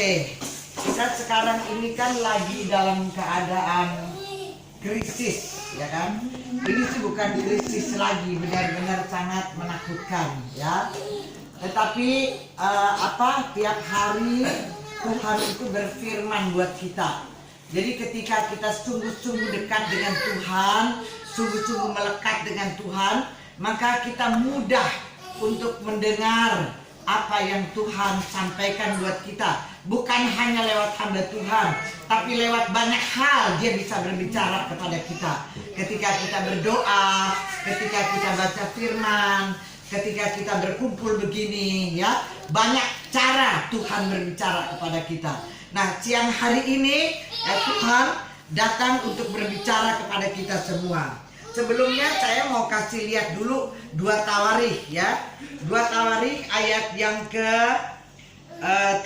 Oke, kita sekarang ini kan lagi dalam keadaan krisis, ya kan? Ini sih bukan krisis lagi, benar-benar sangat menakutkan, ya. Tetapi tiap hari Tuhan itu berfirman buat kita. Jadi ketika kita sungguh-sungguh dekat dengan Tuhan, sungguh-sungguh melekat dengan Tuhan, maka kita mudah untuk mendengar apa yang Tuhan sampaikan buat kita. Bukan hanya lewat hamba Tuhan, tapi lewat banyak hal Dia bisa berbicara kepada kita. Ketika kita berdoa, ketika kita baca firman, ketika kita berkumpul begini, ya, banyak cara Tuhan berbicara kepada kita. Nah, siang hari ini Tuhan datang untuk berbicara kepada kita semua. Sebelumnya saya mau kasih lihat dulu 2 Tawarikh, ya. 2 Tawarikh ayat yang ke 12,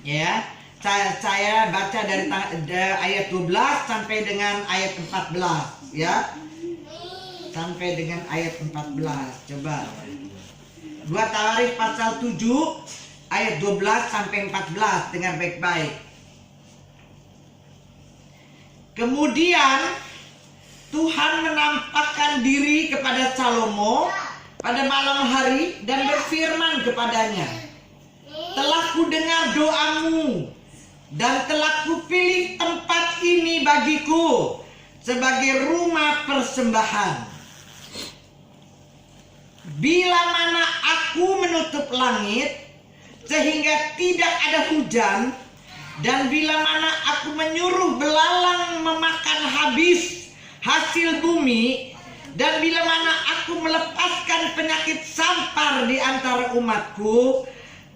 ya. Saya baca dari ayat 12 sampai dengan ayat 14, ya. Sampai dengan ayat 14. Coba. 2 Tawarikh pasal 7 ayat 12 sampai 14, dengar baik-baik. Kemudian Tuhan menampakkan diri kepada Salomo pada malam hari dan berfirman kepadanya, "Telah kudengar doamu dan telah kupilih tempat ini bagiku sebagai rumah persembahan. Bila mana aku menutup langit sehingga tidak ada hujan, dan bila mana aku menyuruh belalang memakan habis hasil bumi, dan bila mana aku melepaskan penyakit sampar di antara umatku,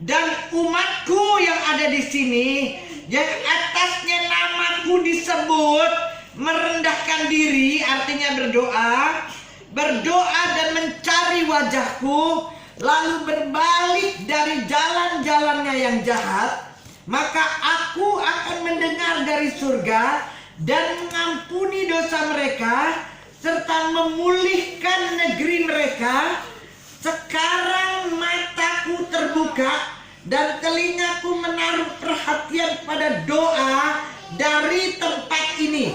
dan umatku yang ada di sini yang atasnya namaku disebut merendahkan diri," artinya berdoa dan mencari wajahku, lalu berbalik dari jalan-jalannya yang jahat, maka aku akan mendengar dari surga dan mengampuni dosa mereka serta memulihkan negeri mereka. Sekarang mataku terbuka dan telingaku menaruh perhatian pada doa dari tempat ini.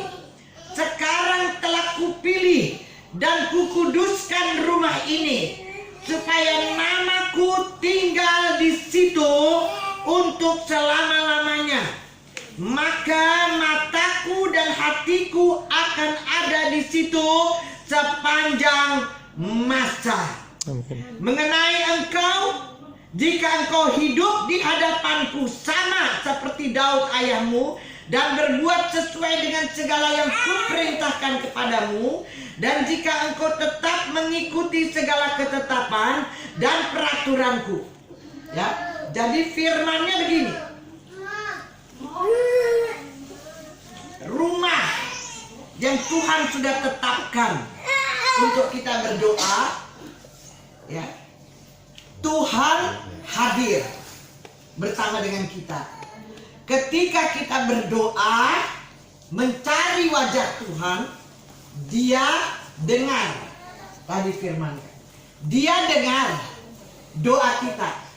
Sekarang telah kupilih dan kukuduskan rumah ini supaya namaku tinggal di situ untuk selama-lamanya. Maka mataku dan hatiku akan ada di situ sepanjang masa. Mengenai engkau, jika engkau hidup di hadapanku sama seperti Daud ayahmu dan berbuat sesuai dengan segala yang kuperintahkan kepadamu, dan jika engkau tetap mengikuti segala ketetapan dan peraturanku, ya. Jadi firmannya begini, rumah yang Tuhan sudah tetapkan untuk kita berdoa, ya, Tuhan hadir bersama dengan kita. Ketika kita berdoa mencari wajah Tuhan, Dia dengar. Tadi firman, Dia dengar doa kita.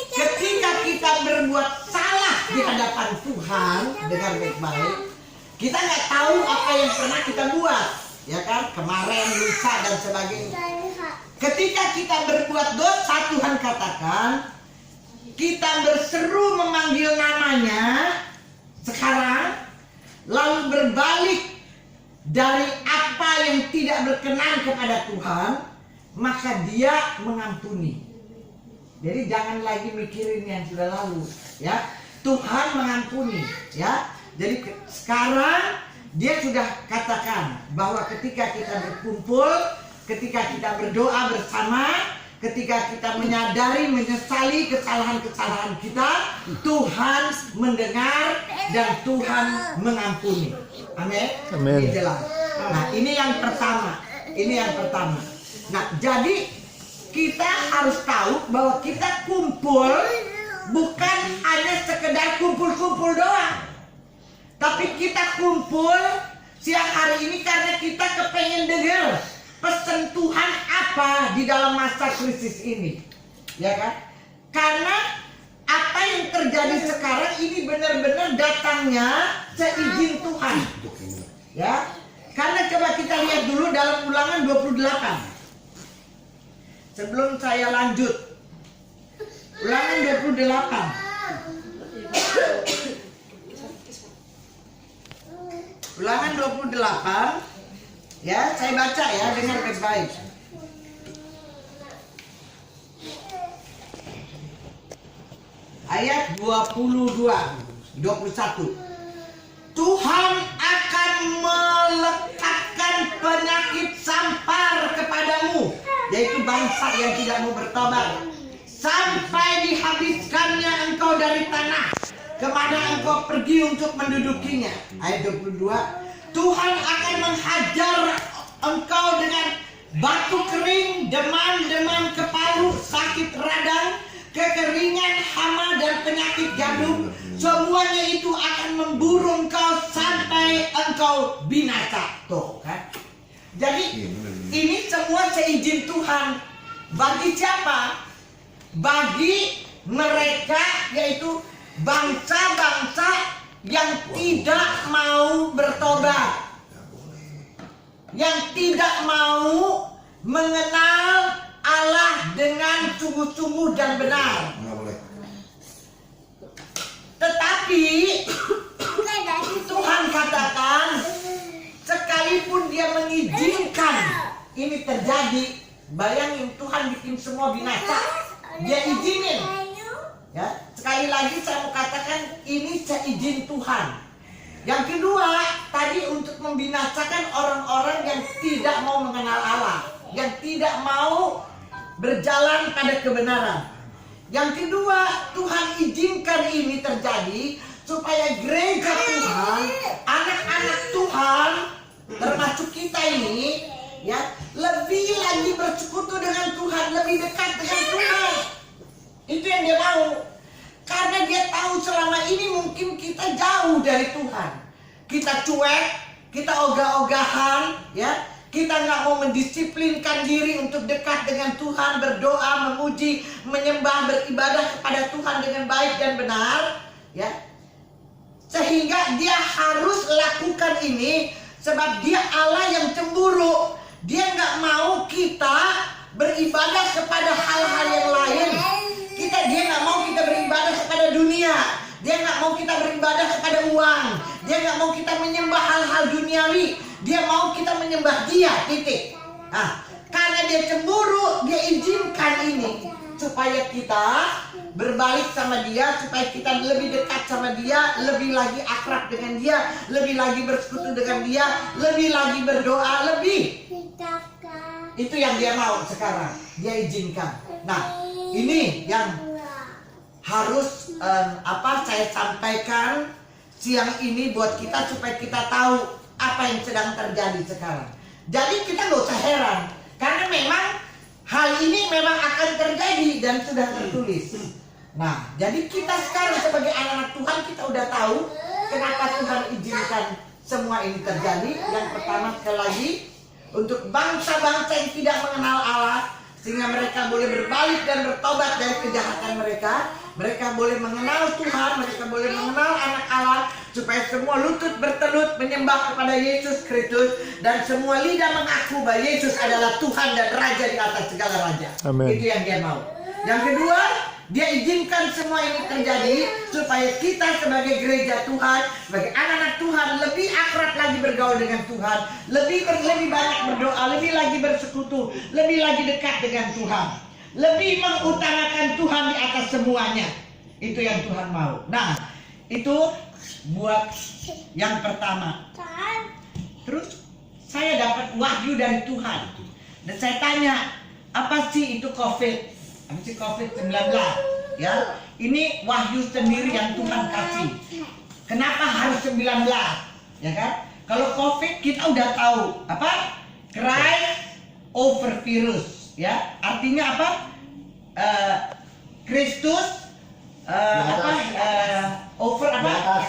Ketika kita berbuat salah di hadapan Tuhan, dengar baik-baik, kita nggak tahu apa yang pernah kita buat, ya kan? Kemarin, lusa dan sebagainya. Ketika kita berbuat dosa, Tuhan katakan, kita berseru memanggil namanya sekarang, lalu berbalik dari apa yang tidak berkenan kepada Tuhan, maka Dia mengampuni. Jadi jangan lagi mikirin yang sudah lalu, ya. Tuhan mengampuni, ya. Jadi sekarang Dia sudah katakan bahwa ketika kita berkumpul, ketika kita berdoa bersama, ketika kita menyadari, menyesali kesalahan-kesalahan kita, Tuhan mendengar dan Tuhan mengampuni. Amin. Ini jelas. Nah, ini yang pertama. Nah, jadi kita harus tahu bahwa kita kumpul bukan hanya sekedar kumpul-kumpul doang, tapi kita kumpul siang hari ini karena kita kepengen dengar pesan Tuhan apa di dalam masa krisis ini, ya kan? Karena apa yang terjadi sekarang ini benar-benar datangnya seizin Tuhan. Ya. Karena coba kita lihat dulu dalam Ulangan 28. Sebelum saya lanjut. Ulangan 28. Ulangan 28. Ya, saya baca ya, dengar baik-baik. Ayat 21. Tuhan akan melekatkan penyakit sampar kepadamu, yaitu bangsa yang tidak mau bertobat, sampai dihabiskannya engkau dari tanah kemana engkau pergi untuk mendudukinya. Ayat 22. Tuhan akan menghajar engkau dengan batu kering, demam kepalu, sakit radang, kekeringan, hama, dan penyakit jantung. Semuanya itu akan memburu engkau sampai engkau binasa. Tuh kan. Jadi ini semua seizin Tuhan. Bagi siapa? Bagi mereka, yaitu bangsa-bangsa yang tidak mau bertobat, yang tidak mau mengenal Allah dengan sungguh-sungguh dan benar. Tetapi Tuhan katakan, sekalipun dia mengizinkan ini terjadi, bayangin Tuhan bikin semua binasa, dia izinin. Ya, sekali lagi saya mau katakan ini seizin Tuhan. Yang kedua, tadi untuk membinasakan orang-orang yang tidak mau mengenal Allah, yang tidak mau berjalan pada kebenaran. Yang kedua, Tuhan izinkan ini terjadi supaya gereja Tuhan, anak-anak Tuhan, termasuk kita ini, ya, lebih lagi bersekutu dengan Tuhan, lebih dekat dengan Tuhan. Itu yang dia mau. Karena dia tahu selama ini mungkin kita jauh dari Tuhan. Kita cuek, kita ogah-ogahan, ya. Kita nggak mau mendisiplinkan diri untuk dekat dengan Tuhan, berdoa, memuji, menyembah, beribadah kepada Tuhan dengan baik dan benar, ya. Sehingga dia harus lakukan ini sebab dia Allah yang cemburu. Dia nggak mau kita beribadah kepada hal-hal yang lain. Dia nggak mau kita beribadah kepada dunia. Dia nggak mau kita beribadah kepada uang. Dia nggak mau kita menyembah hal-hal duniawi. Dia mau kita menyembah Dia, titik. Nah, karena dia cemburu, dia izinkan ini supaya kita berbalik sama Dia, supaya kita lebih dekat sama Dia, lebih lagi akrab dengan Dia, lebih lagi bersekutu dengan Dia, lebih lagi berdoa, lebih. Itu yang dia mau sekarang. Dia izinkan. Nah, ini yang harus saya sampaikan siang ini buat kita supaya kita tahu apa yang sedang terjadi sekarang. Jadi kita nggak usah heran karena memang hal ini memang akan terjadi dan sudah tertulis. Nah, jadi kita sekarang sebagai anak-anak Tuhan kita udah tahu kenapa Tuhan izinkan semua ini terjadi. Yang pertama sekali lagi untuk bangsa-bangsa yang tidak mengenal Allah, sehingga mereka boleh berbalik dan bertobat dari kejahatan mereka. Mereka boleh mengenal Tuhan, mereka boleh mengenal anak Allah, supaya semua lutut bertelut menyembah kepada Yesus Kristus, dan semua lidah mengaku bahwa Yesus adalah Tuhan dan Raja di atas segala raja. Amen. Itu yang dia mau. Yang kedua, dia izinkan semua ini terjadi supaya kita sebagai gereja Tuhan, sebagai anak-anak Tuhan lebih akrab lagi bergaul dengan Tuhan, lebih banyak berdoa, lebih lagi bersekutu, lebih lagi dekat dengan Tuhan, lebih mengutamakan Tuhan di atas semuanya. Itu yang Tuhan mau. Nah, itu buat yang pertama. Terus saya dapat wahyu dari Tuhan dan saya tanya, apa sih itu COVID? Apa sih COVID-19? Ya, ini wahyu sendiri yang Tuhan kasih. Kenapa harus 19? Ya kan? Kalau COVID kita udah tahu apa? Christ over virus. Ya, artinya apa? Kristus over apa?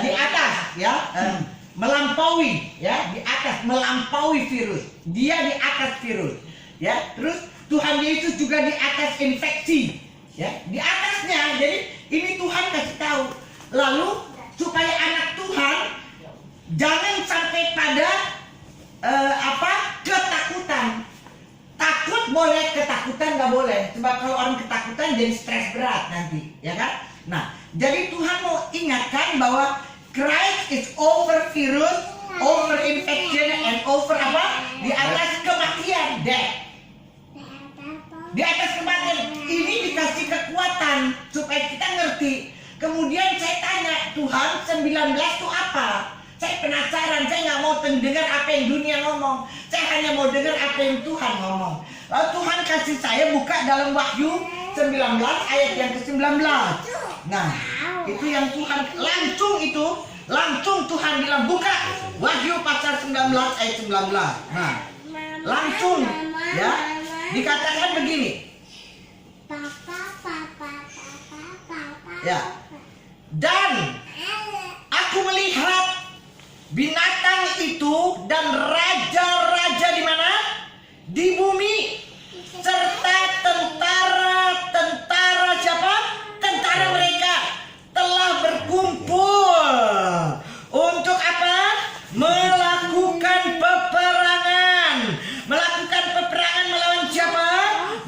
Di atas, ya. Melampaui, ya, di atas, melampaui virus. Dia di atas virus. Ya, terus Tuhan Yesus juga di atas infeksi. Ya, di atasnya. Jadi ini Tuhan kasih tahu. Lalu supaya anak Tuhan jangan sampai pada ketakutan. Takut boleh, ketakutan nggak boleh. Sebab kalau orang ketakutan jadi stres berat nanti, ya kan? Nah, jadi Tuhan mau ingatkan bahwa Christ is over virus, over infection, and over apa? Di atas kematian, death. Di atas kematian ini dikasih kekuatan supaya kita ngerti. Kemudian saya tanya, Tuhan 19 itu apa? Saya penasaran, saya nggak mau dengar apa yang dunia ngomong. Saya hanya mau dengar apa yang Tuhan ngomong. Lalu Tuhan kasih saya buka dalam Wahyu 19 ayat yang ke-19. Nah, itu yang Tuhan langsung Tuhan bilang buka Wahyu pasal 19 ayat 19. Nah, langsung ya dikatakan begini. Ya. Dan aku melihat binatang itu dan raja-raja di mana? Di bumi, serta tentara siapa? Tentara mereka telah berkumpul untuk apa? Melakukan peperangan. Melakukan peperangan melawan siapa?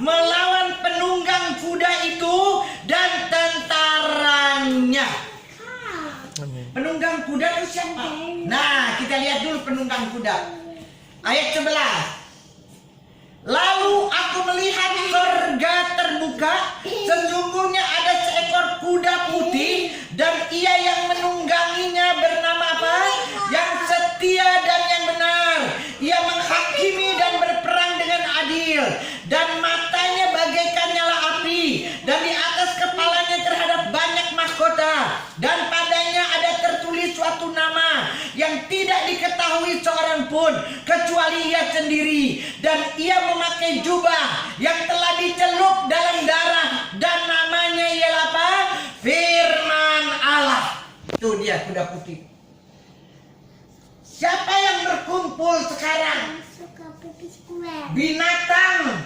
Melawan penunggang kuda itu dan tentaranya. Penunggang kuda itu siapa? Nah, kita lihat dulu penunggang kuda. Ayat 11. Lalu aku melihat surga terbuka, sesungguhnya ada seekor kuda putih dan ia yang menungganginya bernama apa? Yang setia dan yang benar. Ia menghakimi dan berperang dengan adil, dan matanya bagaikan nyala api, dan di atas kepalanya terhadap banyak mahkota, dan padanya ada tertulis suatu nama yang tidak diketahui seorang pun kecuali ia sendiri, dan ia memakai jubah yang telah dicelup dalam darah, dan namanya ialah apa? Firman Allah. Itu dia kuda putih. Siapa yang berkumpul sekarang? Binatang,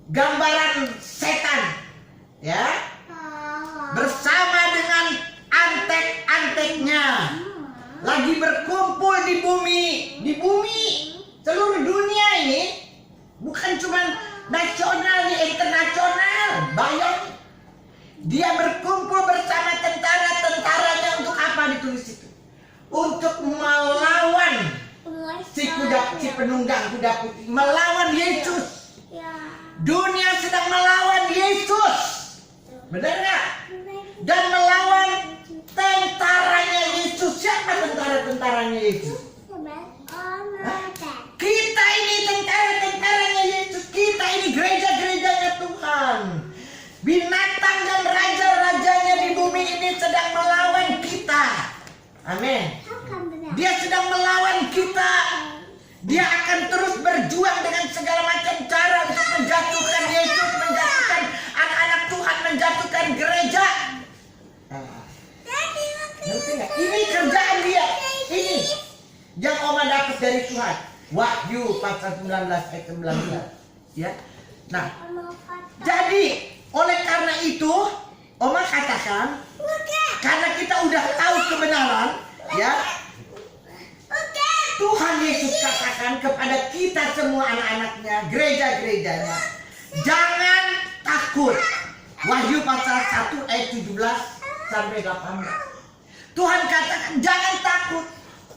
gambaran setan, ya, bersama dengan antek-anteknya lagi berkumpul di bumi seluruh dunia ini, bukan cuma nasional, internasional. Bayang, dia berkumpul bersama tentara-tentaranya untuk apa ditulis itu? Untuk melawan si penunggang kuda putih, melawan Yesus. Dunia sedang melawan Yesus, benar nggak? Dan melawan tentaranya Yesus. Siapa tentara-tentaranya Yesus? Kita ini tentara-tentaranya Yesus. Kita ini gereja-gerejanya Tuhan. Binatang dan raja-rajanya di bumi ini sedang melawan kita. Amin. Dia sedang melawan kita. Dia akan terus berjuang dengan segala macam cara untuk menjatuhkan Yesus, menjatuhkan anak-anak Tuhan, menjatuhkan gereja. Ini kerjaan dia. Ini yang Oma dapat dari Tuhan. Wahyu pasal 19 ayat 19. Ya. Nah, jadi oleh karena itu Oma katakan, karena kita udah tahu kebenaran, ya, Tuhan Yesus katakan kepada kita semua anak-anaknya, gereja-gerejanya, jangan takut. Wahyu pasal 1 ayat 17 sampai 18. Tuhan katakan jangan takut.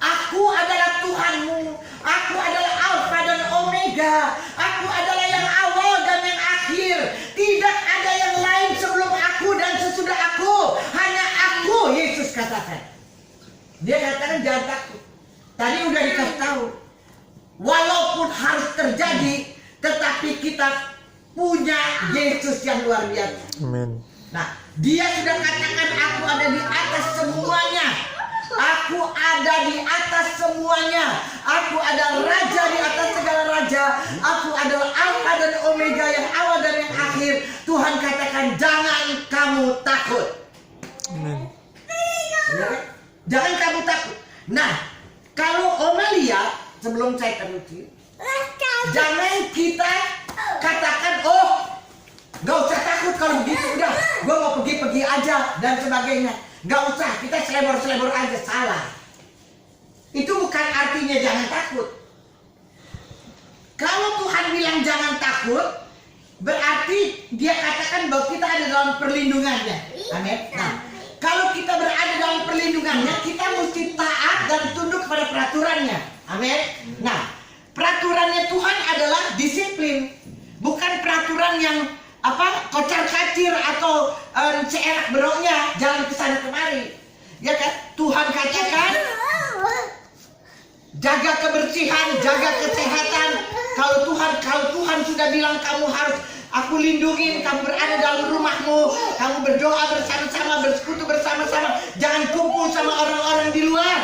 Aku adalah Tuhanmu. Aku adalah Alfa dan Omega. Aku adalah yang awal dan yang akhir. Tidak ada yang lain sebelum aku dan sesudah aku. Hanya aku, Yesus katakan. Dia katakan jangan takut. Tadi udah dikasih tahu. Walaupun harus terjadi, tetapi kita punya Yesus yang luar biasa. Amin. Nah, dia sudah katakan aku ada di atas semuanya. Aku ada di atas semuanya. Aku adalah raja di atas segala raja. Aku adalah Alfa dan Omega, yang awal dan yang akhir. Tuhan katakan jangan kamu takut. Amin. Ya, jangan kamu takut. Nah, kalau Oma lihat sebelum saya terusin, jangan kita katakan, oh, gak usah takut kalau begitu udah, gue mau pergi-pergi aja dan sebagainya. Gak usah, kita selebor-selebor aja, salah. Itu bukan artinya jangan takut. Kalau Tuhan bilang jangan takut, berarti dia katakan bahwa kita ada dalam perlindungannya. Amin. Nah, kalau kita berada dalam perlindungannya, kita mesti taat dan tunduk pada peraturannya. Amin. Nah, peraturannya Tuhan adalah disiplin, bukan peraturan yang kocar-kacir atau seenak beroknya jalan ke sana kemari. Ya kan? Tuhan katakan jaga kebersihan, jaga kesehatan. Kalau Tuhan sudah bilang kamu harus aku lindungin, kamu berada dalam rumahmu, kamu berdoa bersama-sama, bersekutu bersama-sama, jangan kumpul sama orang-orang di luar.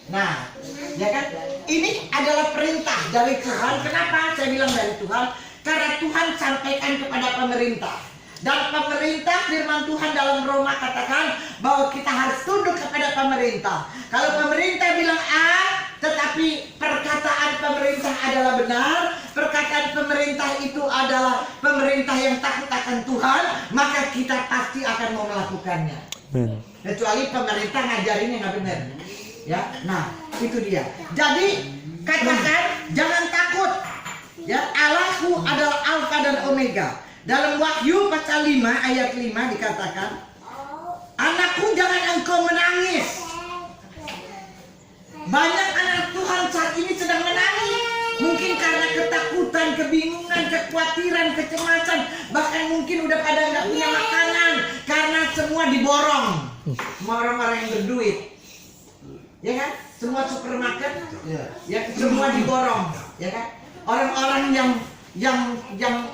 Nah, ya kan? Ini adalah perintah dari Tuhan. Kenapa saya bilang dari Tuhan? Karena Tuhan sampaikan kepada pemerintah. Dan pemerintah, firman Tuhan dalam Roma katakan bahwa kita harus tunduk kepada pemerintah. Kalau pemerintah bilang A, tetapi perkataan pemerintah adalah benar, perkataan pemerintah itu adalah pemerintah yang takut akan Tuhan, maka kita pasti akan mau melakukannya. Kecuali pemerintah ngajarinnya nggak benar. Ya, nah itu dia. Jadi katakan jangan takut. Ya, Allahku adalah Alfa dan Omega. Dalam Wahyu pasal 5 ayat 5 dikatakan, anakku jangan engkau menangis. Banyak anak Tuhan saat ini sedang menangis. Mungkin karena ketakutan, kebingungan, kekhawatiran, kecemasan. Bahkan mungkin udah pada nggak punya makanan karena semua diborong. Semua orang-orang yang berduit, ya kan? Semua supermarket, ya semua diborong, ya kan? Orang-orang yang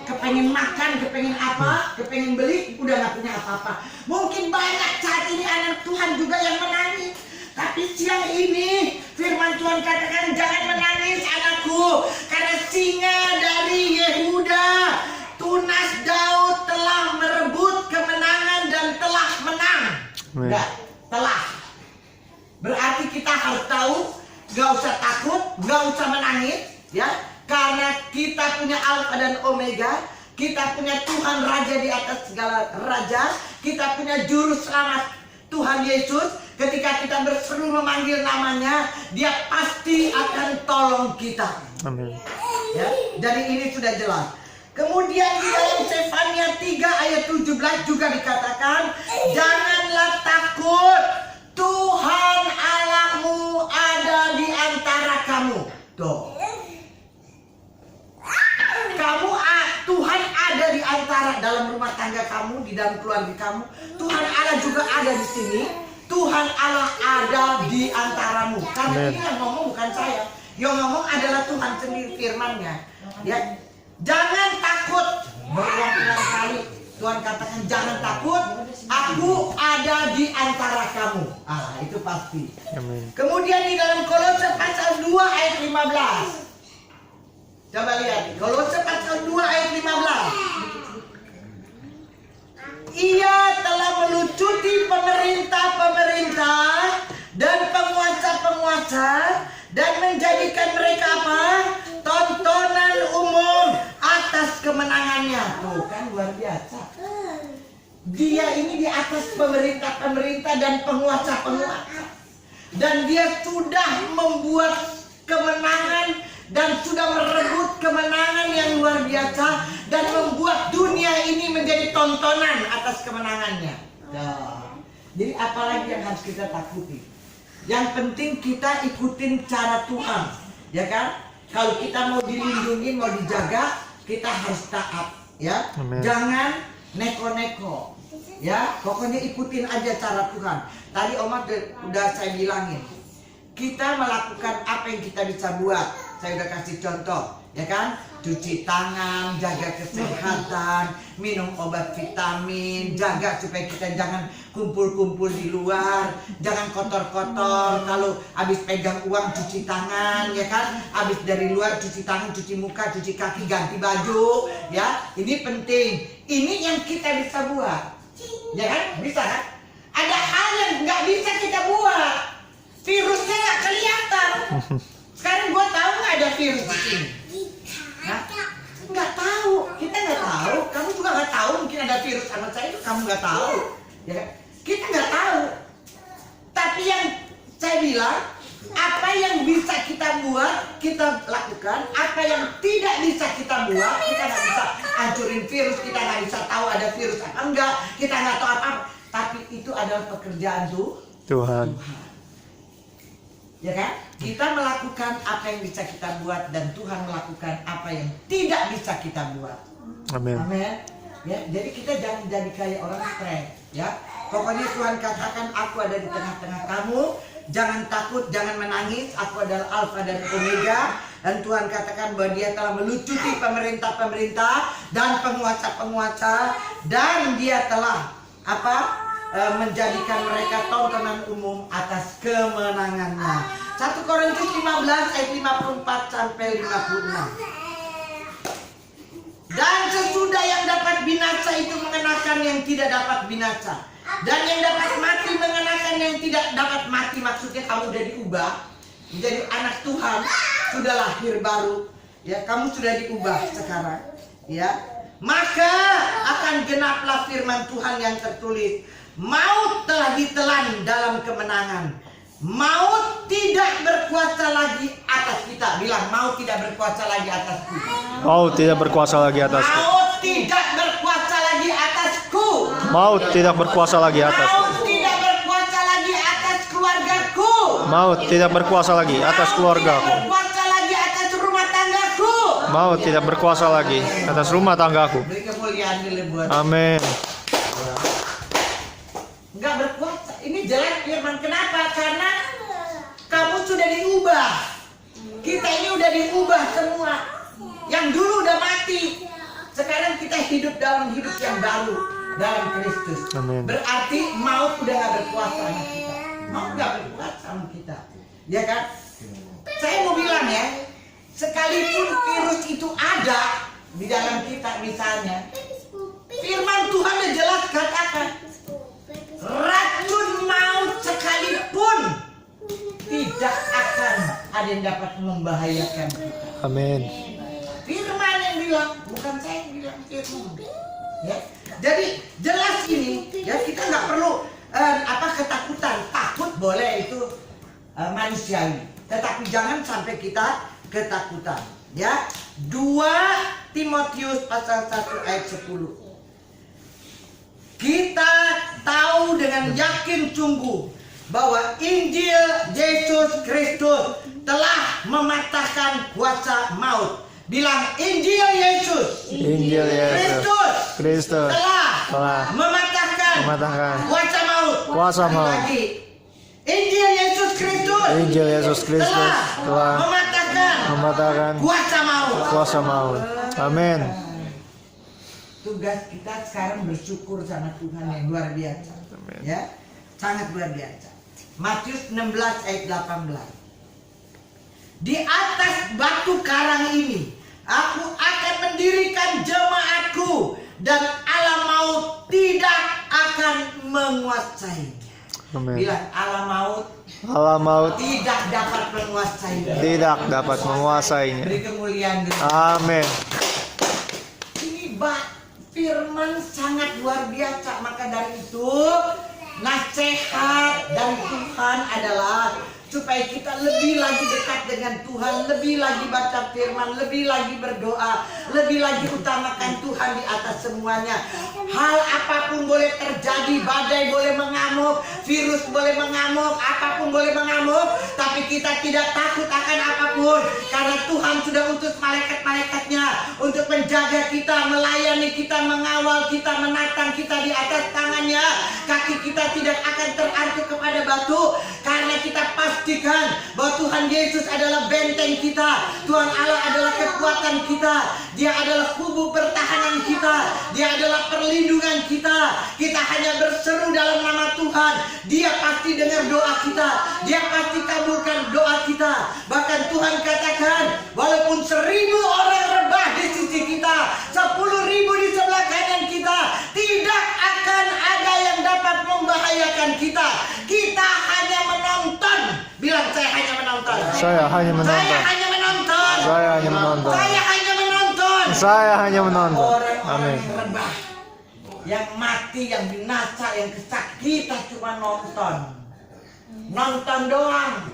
kepengen makan, kepengen apa, kepengen beli, udah nggak punya apa-apa. Mungkin banyak saat ini anak Tuhan juga yang menangis. Tapi siang ini firman Tuhan katakan jangan menangis anakku, karena singa dari Yehuda, tunas Daud telah merebut kemenangan dan telah menang. Enggak, telah. Berarti kita harus tahu, gak usah takut, gak usah menangis, ya. Karena kita punya Alfa dan Omega, kita punya Tuhan Raja di atas segala raja, kita punya Juru Selamat Tuhan Yesus. Ketika kita berseru memanggil namanya, dia pasti akan tolong kita. Amin. Ya, jadi ini sudah jelas. Kemudian di dalam Sefania 3 ayat 17 juga dikatakan, janganlah takut, Tuhan Allahmu ada di antara kamu. Tuh. Tuhan ada di antara dalam rumah tangga kamu, di dalam keluarga kamu. Tuhan Allah juga ada di sini. Tuhan Allah ada di antaramu. Karena ini yang ngomong bukan saya. Yang ngomong adalah Tuhan sendiri firman-Nya. Ya. Jangan takut. Berulang-ulang kali Tuhan katakan jangan takut. Aku ada di antara kamu. Ah, itu pasti. Amin. Kemudian di dalam Kolose pasal 2 ayat 15. Coba lihat, Kolose pasal 2 ayat 15. Ia telah melucuti pemerintah-pemerintah dan penguasa-penguasa dan menjadikan mereka apa? Tontonan umum atas kemenangannya. Tuh kan luar biasa. Dia ini di atas pemerintah-pemerintah dan penguasa-penguasa. Dan dia sudah membuat kemenangan dan sudah merebut kemenangan yang luar biasa dan membuat dunia ini menjadi tontonan atas kemenangannya. Nah, jadi apalagi yang harus kita takuti? Yang penting kita ikutin cara Tuhan, ya kan? Kalau kita mau dilindungi, mau dijaga, kita harus taat, ya. Amen. Jangan neko-neko, ya. Pokoknya ikutin aja cara Tuhan. Tadi Oma udah saya bilangin, kita melakukan apa yang kita bisa buat. Saya udah kasih contoh, ya kan? Cuci tangan, jaga kesehatan, minum obat vitamin, jaga supaya kita jangan kumpul-kumpul di luar, jangan kotor-kotor. Kalau habis pegang uang cuci tangan, ya kan? Habis dari luar cuci tangan, cuci muka, cuci kaki, ganti baju, ya. Ini penting. Ini yang kita bisa buat, ya kan? Bisa kan? Ada hal yang nggak bisa kita buat. Virusnya nggak kelihatan. Sekarang gue tahu nggak ada virus di sini? Hah? Nggak tahu, kita nggak tahu, kamu juga nggak nggak tahu mungkin ada virus anak saya itu kamu nggak tahu, ya kan? Kita nggak tahu. Tapi yang saya bilang, apa yang bisa kita buat, kita lakukan. Apa yang tidak bisa kita buat, kita nggak bisa hancurin virus, kita nggak bisa tahu ada virus apa enggak, kita nggak tahu apa. Tapi itu adalah pekerjaan Tuhan. Ya kan? Kita melakukan apa yang bisa kita buat dan Tuhan melakukan apa yang tidak bisa kita buat. Amin. Amin. Ya, jadi kita jangan jadi kayak orang stres, ya. Pokoknya Tuhan katakan, aku ada di tengah-tengah kamu. Jangan takut, jangan menangis. Aku adalah Alfa dan Omega. Dan Tuhan katakan bahwa Dia telah melucuti pemerintah-pemerintah dan penguasa-penguasa, dan Dia telah menjadikan mereka tontonan umum atas kemenangannya. 1 Korintus 15 ayat 54 sampai 56. Dan sesudah yang dapat binasa itu mengenakan yang tidak dapat binasa, dan yang dapat mati mengenakan yang tidak dapat mati. Maksudnya kamu udah diubah menjadi anak Tuhan, sudah lahir baru, ya, kamu sudah diubah sekarang, ya. Maka akan genaplah firman Tuhan yang tertulis, maut telah ditelan dalam kemenangan. Maut tidak berkuasa lagi atas kita. Bilang, maut tidak berkuasa lagi atasku. Maut tidak berkuasa lagi atasku. Maut tidak berkuasa lagi atasku. Maut tidak berkuasa lagi atasku. Maut tidak berkuasa lagi atas keluargaku. Maut tidak berkuasa lagi atas keluargaku. Maut tidak berkuasa lagi atas rumah tanggaku. Maut tidak berkuasa lagi atas rumah tanggaku. Beri kemuliaan dulu buat. Amin. Enggak berkuasa. Ini jelas firman. Kenapa? Karena kamu sudah diubah. Kita ini udah diubah semua. Yang dulu udah mati. Sekarang kita hidup dalam hidup yang baru dalam Kristus. Amin. Berarti maut udah gak berkuasa sama kita. Maut gak berkuasa sama kita. Ya kan? Saya mau bilang ya, sekalipun virus itu ada di dalam kita misalnya, firman Tuhan udah jelas katakan, racun maut sekalipun tidak akan ada yang dapat membahayakan kita. Amin. Firman yang bilang, bukan saya yang bilang, firman. Ya, jadi jelas ini, ya, kita nggak perlu ketakutan. Takut boleh, itu manusiawi, tetapi jangan sampai kita ketakutan. Ya, 2 Timotius pasal 1 ayat 10. Kita tahu dengan yakin sungguh bahwa Injil Yesus Kristus telah mematahkan kuasa maut. Bilang, Injil Yesus Kristus telah mematahkan kuasa maut. Lagi, Injil Yesus Kristus telah mematahkan kuasa maut. Amin. Tugas kita sekarang bersyukur sama Tuhan yang luar biasa. Amin. Ya, sangat luar biasa. Matius 16 ayat 18. Di atas batu karang ini aku akan mendirikan jemaatku, dan alam maut tidak akan menguasainya. Amin. Bilang, alam maut tidak dapat menguasainya. Beri kemuliaan dulu. Amin. Ini firman sangat luar biasa. Maka dari itu, nasihat dari Tuhan adalah supaya kita lebih lagi dekat dengan Tuhan, lebih lagi baca firman, lebih lagi berdoa, lebih lagi utamakan Tuhan di atas semuanya. Hal apapun boleh terjadi, badai boleh mengamuk, virus boleh mengamuk, apapun boleh mengamuk, tapi kita tidak takut akan apapun, karena Tuhan sudah utus malaikat-malaikatnya untuk menjaga kita, melayani kita, mengawal kita, menatang kita di atas tangannya. Kaki kita tidak akan terantuk kepada batu, karena kita pastikan bahwa Tuhan Yesus adalah benteng kita. Tuhan Allah adalah kekuatan kita. Dia adalah kubu pertahanan kita. Dia adalah perlindungan kita. Kita hanya berseru dalam nama Tuhan, Dia pasti dengar doa kita. Dia pasti kabulkan doa kita. Bahkan Tuhan katakan, walaupun 1000 orang rebah di sisi kita, 10.000 di sebelah kanan kita, tidak akan ada yang dapat membahayakan kita. Kita hanya menonton. Bilang, saya hanya menonton. Saya hanya menonton. Saya hanya menonton. Saya hanya menonton. Saya hanya menonton. Saya hanya menonton. Orang-orang Amin. yang rebah yang mati, yang binasa, yang kesak. Kita cuma nonton doang.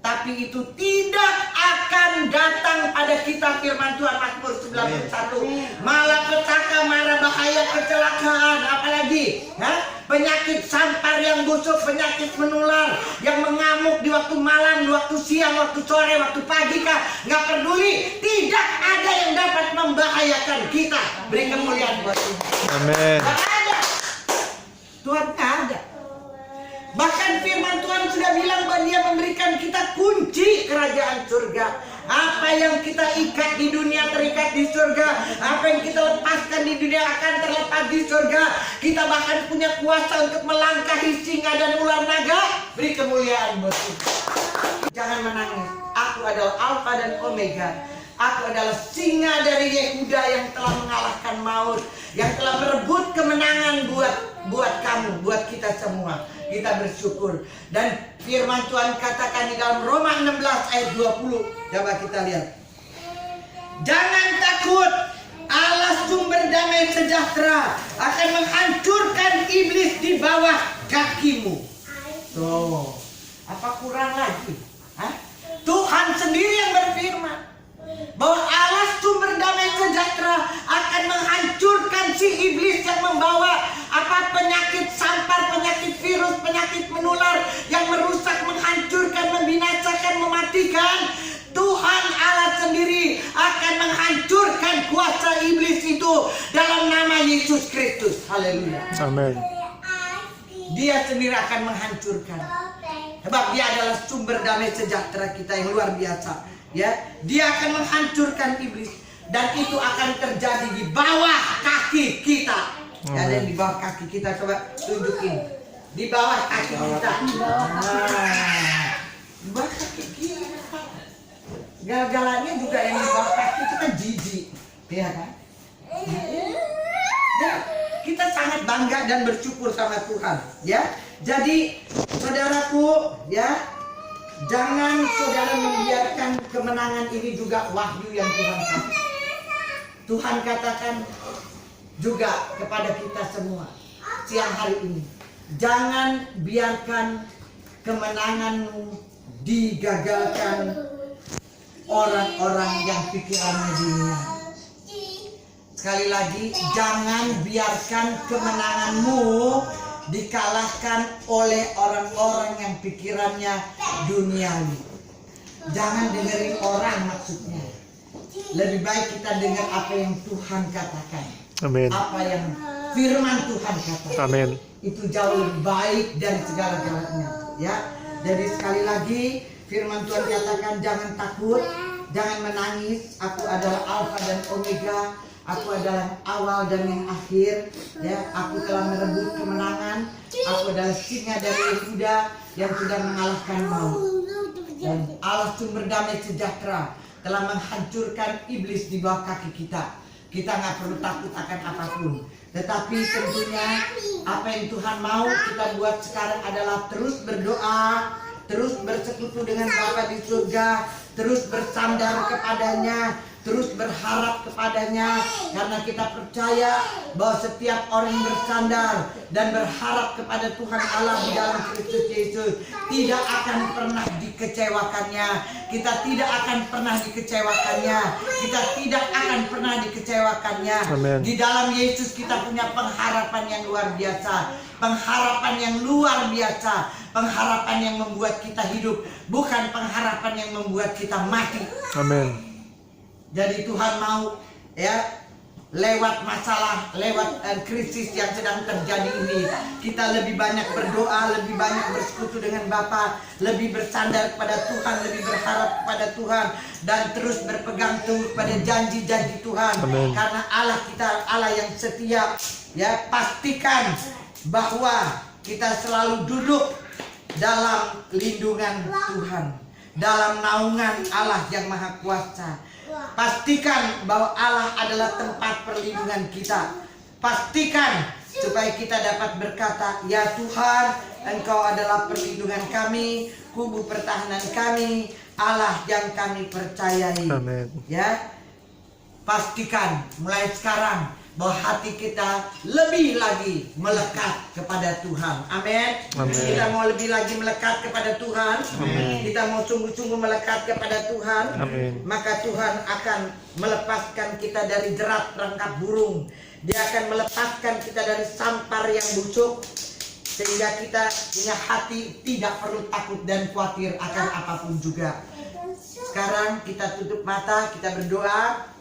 Tapi itu tidak akan datang pada kita. Firman Tuhan Mazmur 91. Malapetaka, mara bahaya, kecelakaan, apalagi penyakit sampar yang busuk, penyakit menular yang mengamuk di waktu malam, di waktu siang, waktu sore, waktu pagi, nggak peduli. Tidak ada yang dapat membahayakan kita. Beri kemuliaan buat Tuhan. Amin. Nggak ada. Tuhan nggak ada. Bahkan firman Tuhan sudah bilang bahwa Dia memberikan kita kunci kerajaan surga. Apa yang kita ikat di dunia terikat di surga. Apa yang kita lepaskan di dunia akan terlepas di surga. Kita bahkan punya kuasa untuk melangkahi singa dan ular naga. Beri kemuliaan buat Tuhan. Jangan menangis. Aku adalah Alfa dan Omega. Aku adalah singa dari Yehuda yang telah mengalahkan maut, yang telah merebut kemenangan buat kamu, buat kita semua. Kita bersyukur. Dan firman Tuhan katakan di dalam Roma 16 ayat 20. Coba kita lihat. Jangan takut, Allah sumber damai sejahtera akan menghancurkan iblis di bawah kakimu. Tuh, apa kurang lagi? Tuhan sendiri yang berfirman bahwa Allah sumber damai sejahtera akan menghancurkan si iblis yang membawa penyakit sampar, penyakit virus, penyakit menular yang merusak, menghancurkan, membinasakan, mematikan. Tuhan Allah sendiri akan menghancurkan kuasa iblis itu dalam nama Yesus Kristus. Haleluya. Amin. Dia sendiri akan menghancurkan. Sebab Dia adalah sumber damai sejahtera kita yang luar biasa. Ya, Dia akan menghancurkan iblis dan itu akan terjadi di bawah kaki kita. Ada yang di bawah kaki kita, coba tunjukin. Di bawah kaki kita. Di bawah kaki kita. Gal-galannya juga yang di bawah kaki itu kan jijik, ya kan? Ya, kita sangat bangga dan bersyukur sama Tuhan, ya. Jadi, saudaraku, ya. Jangan saudara membiarkan kemenangan ini juga wahyu yang Tuhan kasih. Tuhan katakan juga kepada kita semua siang hari ini. Jangan biarkan kemenanganmu digagalkan orang-orang yang pikirannya dunia. Sekali lagi, jangan biarkan kemenanganmu dikalahkan oleh orang-orang yang pikirannya duniawi. Jangan dengerin orang maksudnya. Lebih baik kita dengar apa yang Tuhan katakan. Amin. Apa yang firman Tuhan katakan. Amin. Itu jauh lebih baik dari segala-galanya, ya. Jadi sekali lagi firman Tuhan katakan jangan takut, jangan menangis. Aku adalah Alfa dan Omega. Aku adalah awal dan yang akhir, ya. Aku telah merebut kemenangan. Aku adalah singa dari Yehuda yang sudah mengalahkan maut. Dan Allah sumber damai sejahtera telah menghancurkan iblis di bawah kaki kita. Kita nggak perlu takut akan apapun. Tetapi tentunya apa yang Tuhan mau kita buat sekarang adalah terus berdoa, terus bersekutu dengan Bapa di surga, terus bersandar kepadanya, terus berharap kepadanya, karena kita percaya bahwa setiap orang yang bersandar dan berharap kepada Tuhan Allah di dalam Kristus Yesus tidak akan pernah dikecewakannya. Kita tidak akan pernah dikecewakannya. Kita tidak akan pernah dikecewakannya. Amen. Di dalam Yesus kita punya pengharapan yang luar biasa, pengharapan yang luar biasa, pengharapan yang membuat kita hidup, bukan pengharapan yang membuat kita mati. Amin. Jadi Tuhan mau, ya, lewat masalah, lewat krisis yang sedang terjadi ini, kita lebih banyak berdoa, lebih banyak bersekutu dengan Bapa, lebih bersandar kepada Tuhan, lebih berharap kepada Tuhan, dan terus berpegang teguh pada janji-janji Tuhan. Amen. Karena Allah kita Allah yang setia, ya. Pastikan bahwa kita selalu duduk dalam lindungan Tuhan, dalam naungan Allah yang Maha Kuasa. Pastikan bahwa Allah adalah tempat perlindungan kita. Pastikan supaya kita dapat berkata, ya Tuhan, Engkau adalah perlindungan kami, kubu pertahanan kami, Allah yang kami percayai. Amin. Ya, pastikan mulai sekarang bahwa hati kita lebih lagi melekat kepada Tuhan. Amin. Amin. Kita mau lebih lagi melekat kepada Tuhan. Amin. Kita mau sungguh-sungguh melekat kepada Tuhan. Amin. Maka Tuhan akan melepaskan kita dari jerat rangkap burung. Dia akan melepaskan kita dari sampar yang busuk, sehingga kita punya hati tidak perlu takut dan khawatir akan apapun juga. Sekarang kita tutup mata, kita berdoa.